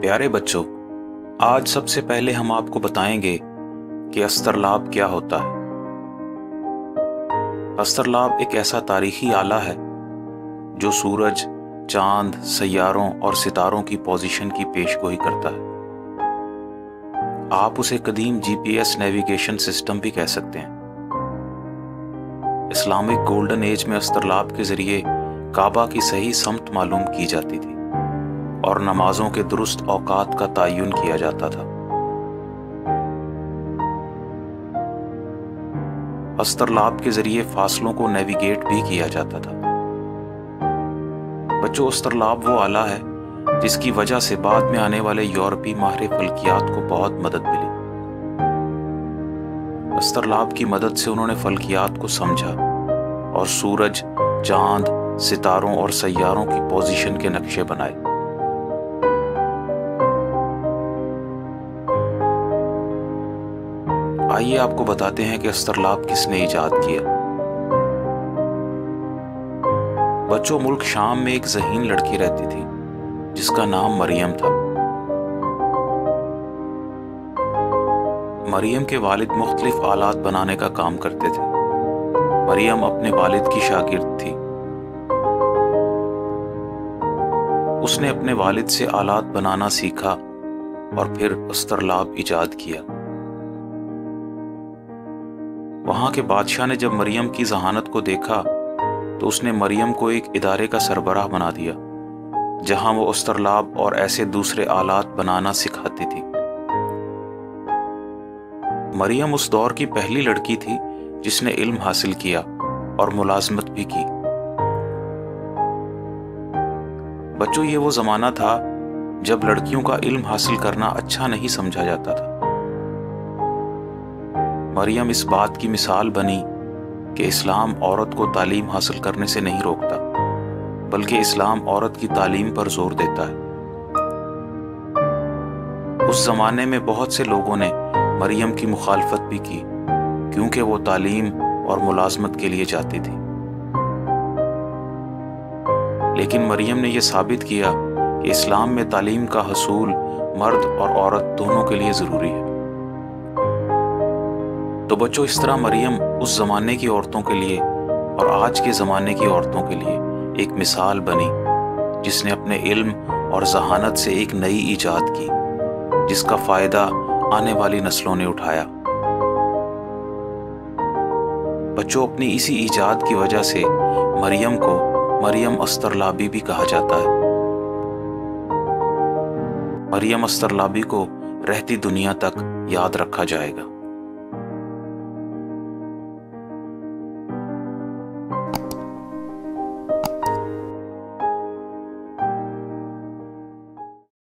پیارے بچوں، آج سب سے پہلے ہم آپ کو بتائیں گے کہ استرلاب کیا ہوتا ہے۔ استرلاب ایک ایسا تاریخی آلہ ہے جو سورج، چاند، سیاروں اور ستاروں کی پوزیشن کی پیش گوئی کرتا ہے۔ آپ اسے قدیم GPS نیویگیشن سسٹم بھی کہہ سکتے ہیں۔ اسلامک گولڈن ایج میں استرلاب کے ذریعے کعبہ کی صحیح سمت معلوم کی جاتی تھی اور نمازوں کے درست اوقات کا تعین کیا جاتا تھا۔ استرلاب کے ذریعے فاصلوں کو نیویگیٹ بھی کیا جاتا تھا۔ بچوں، استرلاب وہ آلہ ہے جس کی وجہ سے بعد میں آنے والے یورپی ماہر فلکیات کو بہت مدد ملی۔ استرلاب کی مدد سے انہوں نے فلکیات کو سمجھا اور سورج، چاند، ستاروں اور سیاروں کی پوزیشن کے نقشے بنائے۔ آئیے آپ کو بتاتے ہیں کہ استرلاب کس نے ایجاد کیا۔ بچوں، ملک شام میں ایک ذہین لڑکی رہتی تھی جس کا نام مریم تھا۔ مریم کے والد مختلف آلات بنانے کا کام کرتے تھے۔ مریم اپنے والد کی شاگرد تھی۔ اس نے اپنے والد سے آلات بنانا سیکھا اور پھر استرلاب ایجاد کیا۔ وہاں کے بادشاہ نے جب مریم کی ذہانت کو دیکھا تو اس نے مریم کو ایک ادارے کا سربراہ بنا دیا جہاں وہ استرلاب اور ایسے دوسرے آلات بنانا سکھاتی تھی۔ مریم اس دور کی پہلی لڑکی تھی جس نے علم حاصل کیا اور ملازمت بھی کی۔ بچوں، یہ وہ زمانہ تھا جب لڑکیوں کا علم حاصل کرنا اچھا نہیں سمجھا جاتا تھا۔ مریم اس بات کی مثال بنی کہ اسلام عورت کو تعلیم حاصل کرنے سے نہیں روکتا، بلکہ اسلام عورت کی تعلیم پر زور دیتا ہے۔ اس زمانے میں بہت سے لوگوں نے مریم کی مخالفت بھی کی کیونکہ وہ تعلیم اور ملازمت کے لیے جاتی تھی۔ لیکن مریم نے یہ ثابت کیا کہ اسلام میں تعلیم کا حصول مرد اور عورت دونوں کے لیے ضروری ہے۔ تو بچوں، اس طرح مریم اس زمانے کی عورتوں کے لیے اور آج کے زمانے کی عورتوں کے لیے ایک مثال بنی جس نے اپنے علم اور ذہانت سے ایک نئی ایجاد کی جس کا فائدہ آنے والی نسلوں نے اٹھایا۔ بچوں، اپنی اسی ایجاد کی وجہ سے مریم کو مریم استرلابی بھی کہا جاتا ہے۔ مریم استرلابی کو رہتی دنیا تک یاد رکھا جائے گا۔